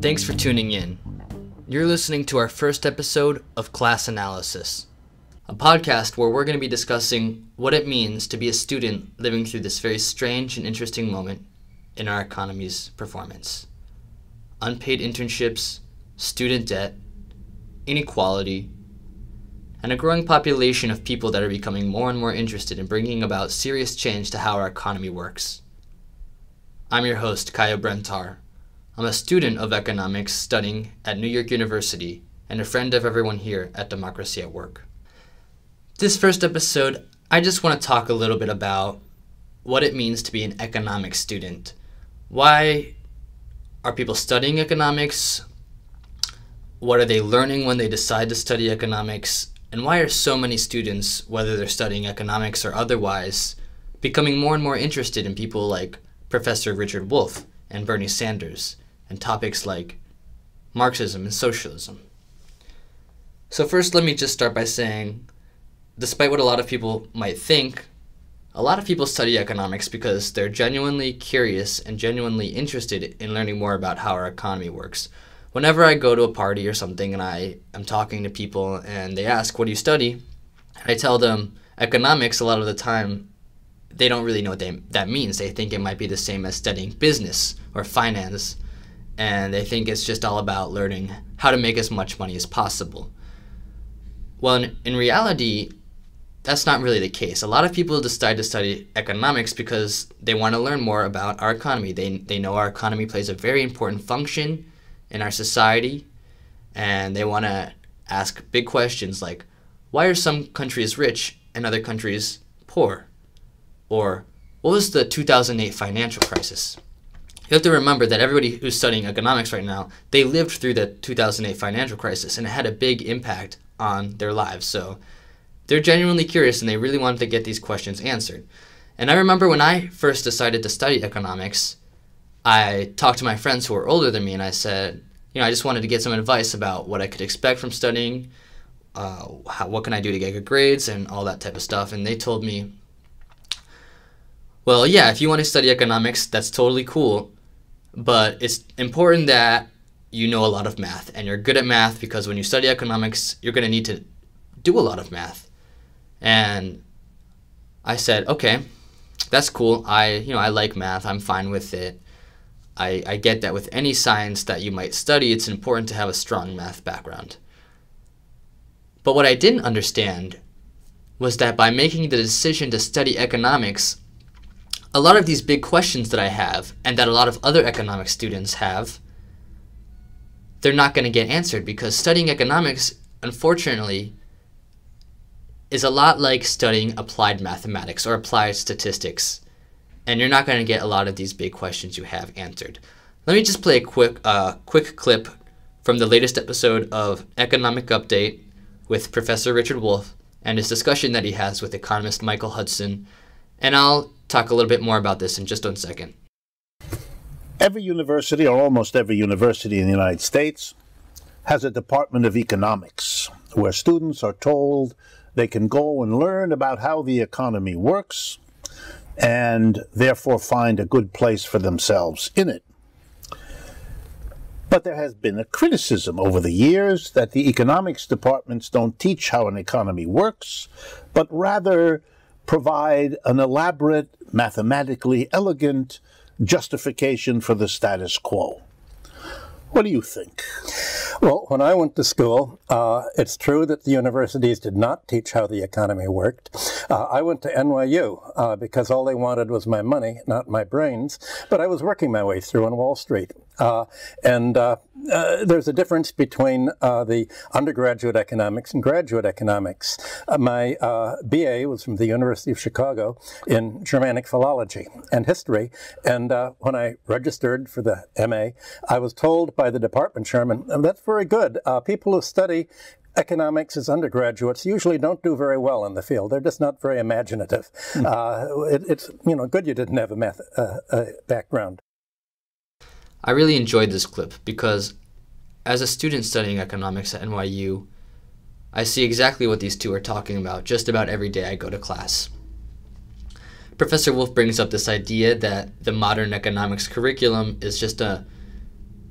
Thanks for tuning in. You're listening to our first episode of Class Analysis, a podcast where we're going to be discussing what it means to be a student living through this very strange and interesting moment in our economy's performance. Unpaid internships, student debt, inequality, and a growing population of people that are becoming more and more interested in bringing about serious change to how our economy works. I'm your host, Caio Brentar. I'm a student of economics studying at New York University and a friend of everyone here at Democracy at Work. This first episode, I just want to talk a little bit about what it means to be an economics student. Why are people studying economics? What are they learning when they decide to study economics? And why are so many students, whether they're studying economics or otherwise, becoming more and more interested in people like Professor Richard Wolff and Bernie Sanders, and topics like Marxism and socialism? So first, let me just start by saying, despite what a lot of people might think, a lot of people study economics because they're genuinely curious and genuinely interested in learning more about how our economy works. Whenever I go to a party or something and I am talking to people and they ask, what do you study? I tell them economics. A lot of the time, they don't really know what that means. They think it might be the same as studying business or finance, and they think it's just all about learning how to make as much money as possible. Well, in reality, that's not really the case. A lot of people decide to study economics because they want to learn more about our economy. They know our economy plays a very important function in our society, and they want to ask big questions like, why are some countries rich and other countries poor? Or, what was the 2008 financial crisis? You have to remember that everybody who's studying economics right now, they lived through the 2008 financial crisis, and it had a big impact on their lives. So they're genuinely curious, and they really wanted to get these questions answered. And I remember when I first decided to study economics, I talked to my friends who were older than me, and I said, I just wanted to get some advice about what I could expect from studying, what can I do to get good grades, and all that type of stuff. And they told me, well, yeah, if you want to study economics, that's totally cool, but it's important that you know a lot of math, and you're good at math, because when you study economics, you're going to need to do a lot of math. And I said, okay, that's cool. I like math. I'm fine with it. I get that with any science that you might study, it's important to have a strong math background. But what I didn't understand was that by making the decision to study economics, a lot of these big questions that I have, and that a lot of other economics students have, they're not going to get answered, because studying economics, unfortunately, is a lot like studying applied mathematics or applied statistics, and you're not going to get a lot of these big questions you have answered. Let me just play a quick clip from the latest episode of Economic Update with Professor Richard Wolff and his discussion that he has with economist Michael Hudson, and I'll talk a little bit more about this in just 1 second. Every university, or almost every university in the United States, has a department of economics where students are told they can go and learn about how the economy works and therefore find a good place for themselves in it. But there has been a criticism over the years that the economics departments don't teach how an economy works, but rather provide an elaborate, mathematically elegant justification for the status quo. What do you think? Well, when I went to school, it's true that the universities did not teach how the economy worked. I went to NYU because all they wanted was my money, not my brains, but I was working my way through on Wall Street. There's a difference between the undergraduate economics and graduate economics. My BA was from the University of Chicago in Germanic philology and history, and when I registered for the MA, I was told by the department chairman, that's very good. People who study economics as undergraduates usually don't do very well in the field. They're just not very imaginative. It's good you didn't have a math background. I really enjoyed this clip because as a student studying economics at NYU, I see exactly what these two are talking about just about every day I go to class. Professor Wolff brings up this idea that the modern economics curriculum is just a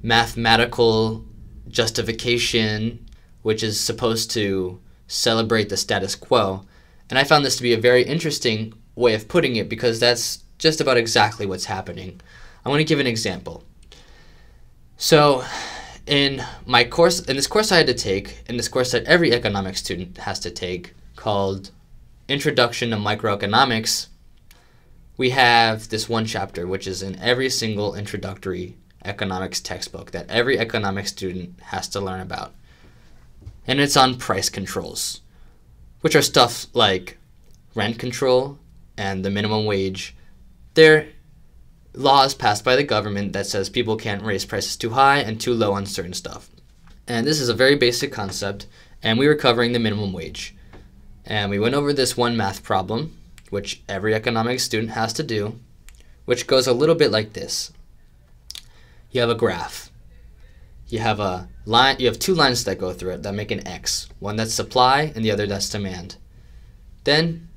mathematical justification, which is supposed to celebrate the status quo. And I found this to be a very interesting way of putting it because that's just about exactly what's happening. I want to give an example. So in this course I had to take, in this course that every economics student has to take, called Introduction to Microeconomics, we have this one chapter which is in every single introductory economics textbook that every economics student has to learn about. And it's on price controls, which are stuff like rent control and the minimum wage. They're laws passed by the government that says people can't raise prices too high and too low on certain stuff. And this is a very basic concept, and we were covering the minimum wage. And we went over this one math problem, which every economics student has to do, which goes a little bit like this. You have a graph. You have a line. You have two lines that go through it that make an X. One that's supply and the other that's demand. Then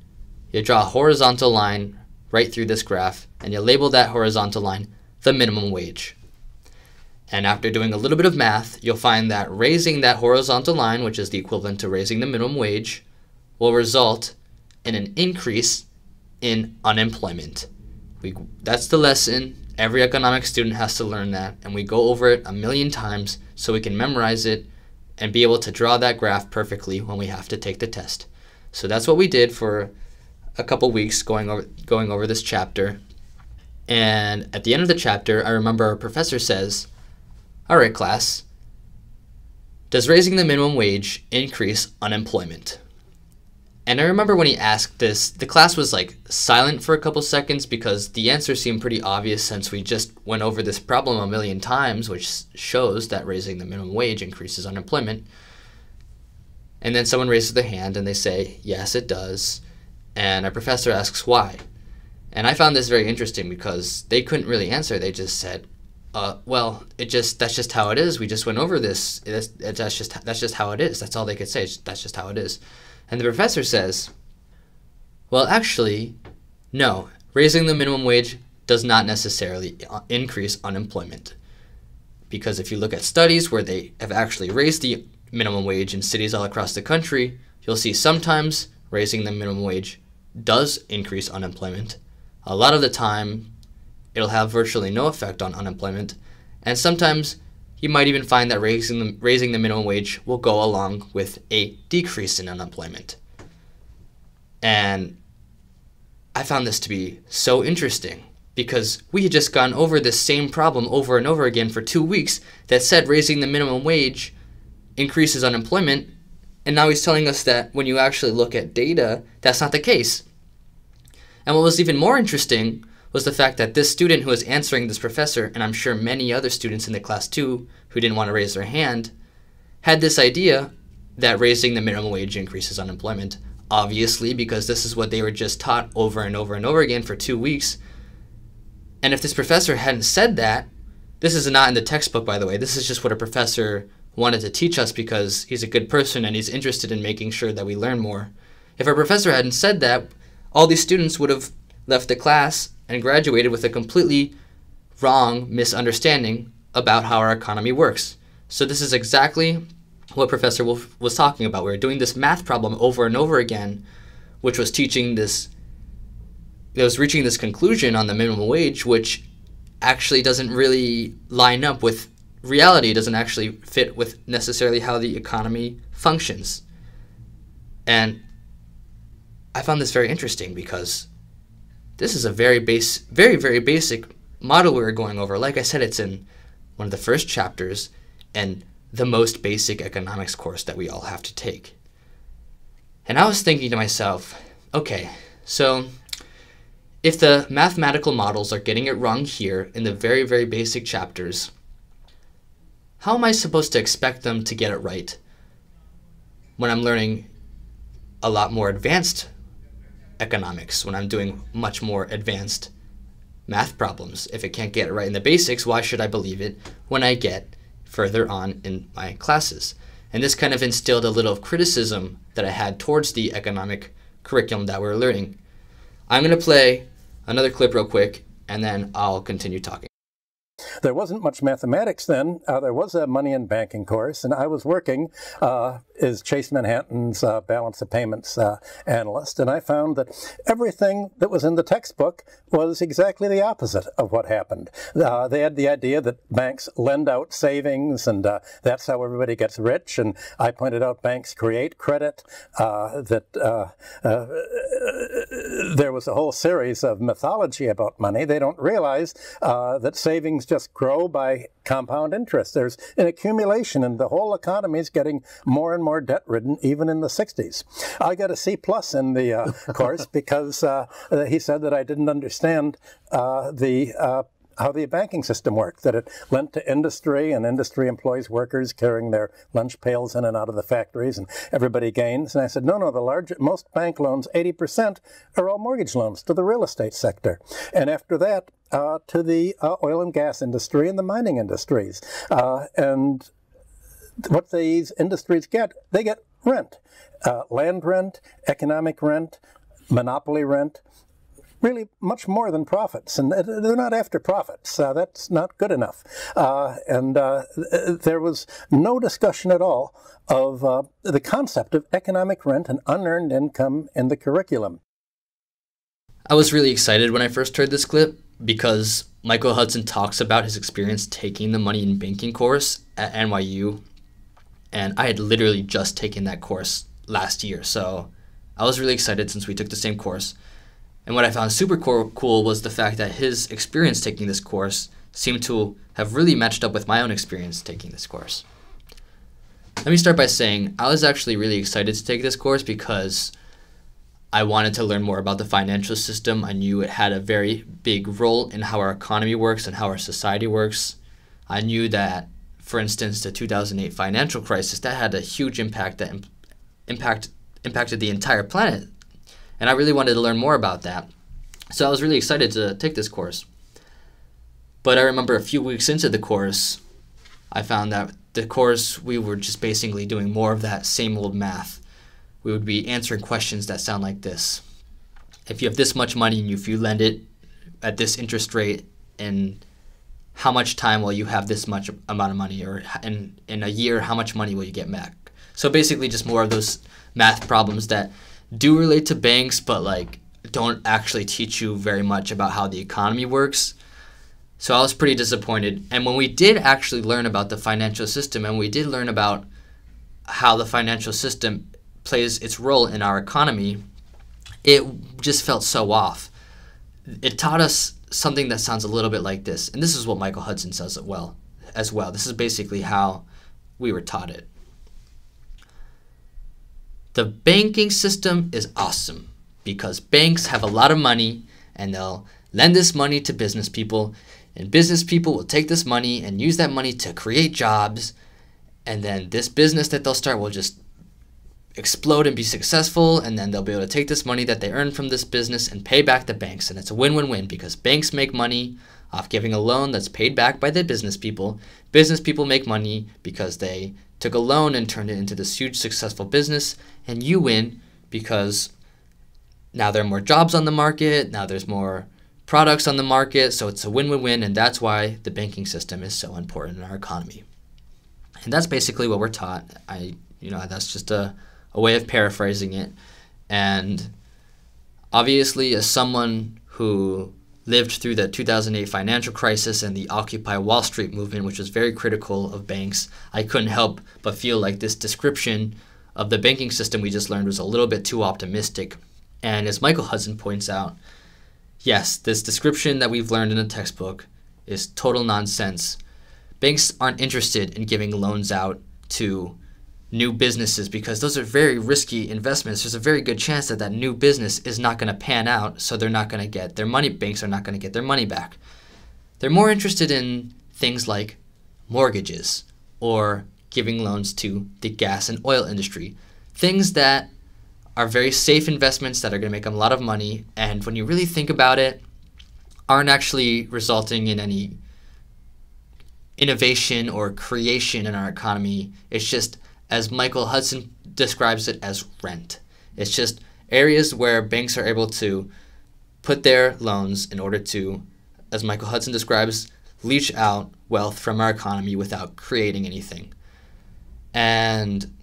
you draw a horizontal line right through this graph, and you label that horizontal line the minimum wage. And after doing a little bit of math, you'll find that raising that horizontal line, which is the equivalent to raising the minimum wage, will result in an increase in unemployment. That's the lesson. Every economics student has to learn that, and we go over it 1,000,000 times so we can memorize it and be able to draw that graph perfectly when we have to take the test. So that's what we did for a couple weeks going over this chapter. And at the end of the chapter, I remember our professor says, "All right, class, does raising the minimum wage increase unemployment?" And I remember when he asked this, the class was like silent for a couple seconds because the answer seemed pretty obvious since we just went over this problem 1,000,000 times, which shows that raising the minimum wage increases unemployment. And then someone raises their hand and they say, "Yes, it does." And our professor asks why. And I found this very interesting because they couldn't really answer. They just said, well, that's just how it is. We just went over this. That's just how it is. That's all they could say. That's just how it is. And the professor says, well, actually, no. Raising the minimum wage does not necessarily increase unemployment. Because if you look at studies where they have actually raised the minimum wage in cities all across the country, you'll see sometimes raising the minimum wage does increase unemployment. A lot of the time, it'll have virtually no effect on unemployment, and sometimes you might even find that raising the minimum wage will go along with a decrease in unemployment. And I found this to be so interesting because we had just gone over this same problem over and over again for 2 weeks that said raising the minimum wage increases unemployment, and now he's telling us that when you actually look at data, that's not the case. And what was even more interesting was the fact that this student who was answering this professor, and I'm sure many other students in the class too who didn't want to raise their hand, had this idea that raising the minimum wage increases unemployment, obviously because this is what they were just taught over and over and over again for 2 weeks. And if this professor hadn't said that, this is not in the textbook, by the way, this is just what a professor wanted to teach us because he's a good person and he's interested in making sure that we learn more. If our professor hadn't said that, all these students would have left the class and graduated with a completely wrong misunderstanding about how our economy works. So this is exactly what Professor Wolf was talking about. We were doing this math problem over and over again, which was reaching this conclusion on the minimum wage, which actually doesn't really line up with reality. It doesn't actually fit with necessarily how the economy functions. And I found this very interesting because this is a very, very basic model we were going over. Like I said, it's in one of the first chapters and the most basic economics course that we all have to take. And I was thinking to myself, okay, so if the mathematical models are getting it wrong here in the very, very basic chapters, how am I supposed to expect them to get it right when I'm learning a lot more advanced economics, when I'm doing much more advanced math problems? If it can't get it right in the basics, why should I believe it when I get further on in my classes? And this kind of instilled a little criticism that I had towards the economic curriculum that we're learning. I'm going to play another clip real quick, and then I'll continue talking. There wasn't much mathematics then. There was a money and banking course, and I was working as Chase Manhattan's balance of payments analyst, and I found that everything that was in the textbook was exactly the opposite of what happened. They had the idea that banks lend out savings, and that's how everybody gets rich, and I pointed out banks create credit, that there was a whole series of mythology about money. They don't realize that savings just grow by compound interest. There's an accumulation, and the whole economy is getting more and more debt-ridden, even in the 60s. I got a C+ in the course because he said that I didn't understand how the banking system worked, that it lent to industry, and industry employs workers carrying their lunch pails in and out of the factories, and everybody gains. And I said, no, most bank loans, 80%, are all mortgage loans to the real estate sector. And after that, to the oil and gas industry and the mining industries. And what these industries get, they get rent, land rent, economic rent, monopoly rent, really much more than profits, and they're not after profits. That's not good enough. There was no discussion at all of the concept of economic rent and unearned income in the curriculum. I was really excited when I first heard this clip because Michael Hudson talks about his experience taking the money and banking course at NYU, and I had literally just taken that course last year, so I was really excited since we took the same course. And what I found super cool was the fact that his experience taking this course seemed to have really matched up with my own experience taking this course. Let me start by saying I was actually really excited to take this course because I wanted to learn more about the financial system. I knew it had a very big role in how our economy works and how our society works. I knew that, for instance, the 2008 financial crisis, that had a huge impact that impacted the entire planet. And I really wanted to learn more about that. So I was really excited to take this course. But I remember a few weeks into the course, I found that the course, we were just basically doing more of that same old math. We would be answering questions that sound like this. If you have this much money and if you lend it at this interest rate, in how much time will you have this much amount of money? Or in a year, how much money will you get back? So basically just more of those math problems that do relate to banks, but don't actually teach you very much about how the economy works. So I was pretty disappointed. And when we did actually learn about the financial system, and we did learn about how the financial system plays its role in our economy, it just felt so off. It taught us something that sounds a little bit like this. And this is what Michael Hudson says as well. This is basically how we were taught it. The banking system is awesome because banks have a lot of money and they'll lend this money to business people, and business people will take this money and use that money to create jobs, and then this business that they'll start will just explode and be successful, and then they'll be able to take this money that they earn from this business and pay back the banks. And it's a win-win-win because banks make money off giving a loan that's paid back by the business people. Business people make money because they took a loan and turned it into this huge successful business, and you win because now there are more jobs on the market, now there's more products on the market, so it's a win-win-win, and that's why the banking system is so important in our economy. And that's basically what we're taught. That's just a way of paraphrasing it. And obviously, as someone who lived through the 2008 financial crisis and the Occupy Wall Street movement, which was very critical of banks, I couldn't help but feel like this description of the banking system we just learned was a little bit too optimistic. And as Michael Hudson points out, yes, this description that we've learned in the textbook is total nonsense. Banks aren't interested in giving loans out to new businesses because those are very risky investments. There's a very good chance that that new business is not going to pan out, so they're not going to get their money. Banks are not going to get their money back. They're more interested in things like mortgages or giving loans to the gas and oil industry, things that are very safe investments that are going to make them a lot of money, and when you really think about it, aren't actually resulting in any innovation or creation in our economy. It's just, as Michael Hudson describes it, as rent. It's just areas where banks are able to put their loans in order to, as Michael Hudson describes, leach out wealth from our economy without creating anything. And,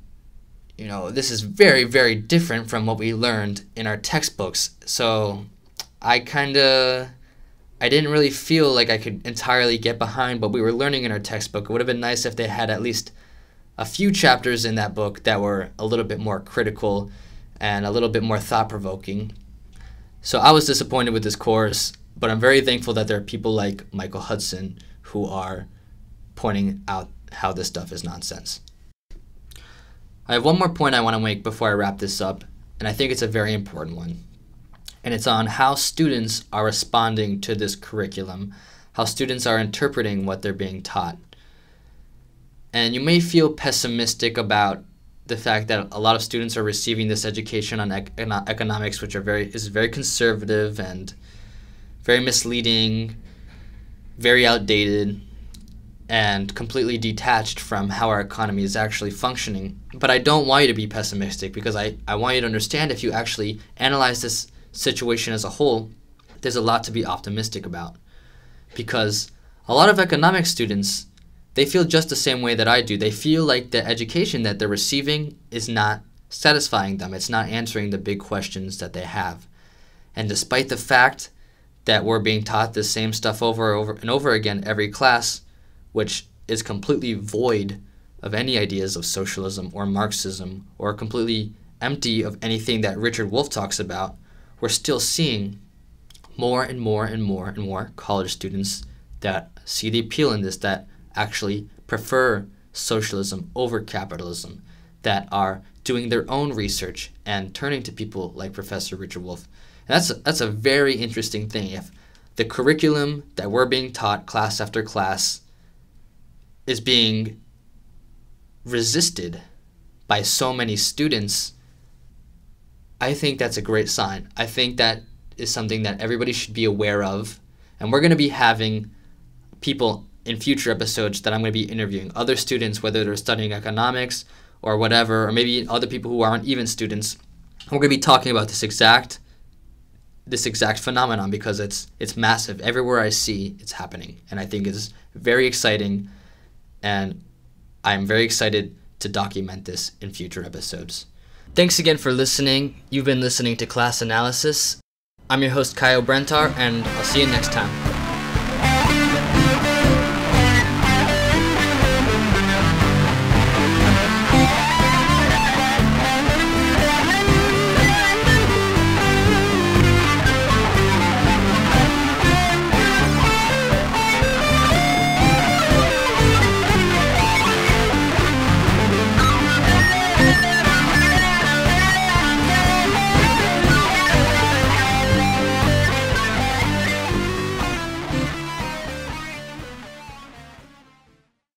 this is very, very different from what we learned in our textbooks. So I didn't really feel like I could entirely get behind what we were learning in our textbook. It would have been nice if they had at least a few chapters in that book that were a little bit more critical and a little bit more thought-provoking. So I was disappointed with this course, but I'm very thankful that there are people like Michael Hudson who are pointing out how this stuff is nonsense. I have one more point I want to make before I wrap this up, and I think it's a very important one. And it's on how students are responding to this curriculum, how students are interpreting what they're being taught. And you may feel pessimistic about the fact that a lot of students are receiving this education on economics, which is very conservative and very misleading, very outdated, and completely detached from how our economy is actually functioning. But I don't want you to be pessimistic, because I want you to understand, if you actually analyze this situation as a whole, there's a lot to be optimistic about. Because a lot of economics students, they feel just the same way that I do. They feel like the education that they're receiving is not satisfying them. It's not answering the big questions that they have. And despite the fact that we're being taught the same stuff over and over again every class, which is completely void of any ideas of socialism or Marxism, or completely empty of anything that Richard Wolff talks about, we're still seeing more and more and more and more college students that see the appeal in this, that actually prefer socialism over capitalism, that are doing their own research and turning to people like Professor Richard Wolff. And that's a very interesting thing. If the curriculum that we're being taught class after class is being resisted by so many students, I think that's a great sign. I think that is something that everybody should be aware of. And we're going to be having people in future episodes that I'm going to be interviewing, other students, whether they're studying economics or whatever, or maybe other people who aren't even students. We're going to be talking about this exact phenomenon, because it's massive. Everywhere I see, it's happening. And I think it's very exciting, and I'm very excited to document this in future episodes. Thanks again for listening. You've been listening to Class Analysis. I'm your host, Caio Brentar, and I'll see you next time.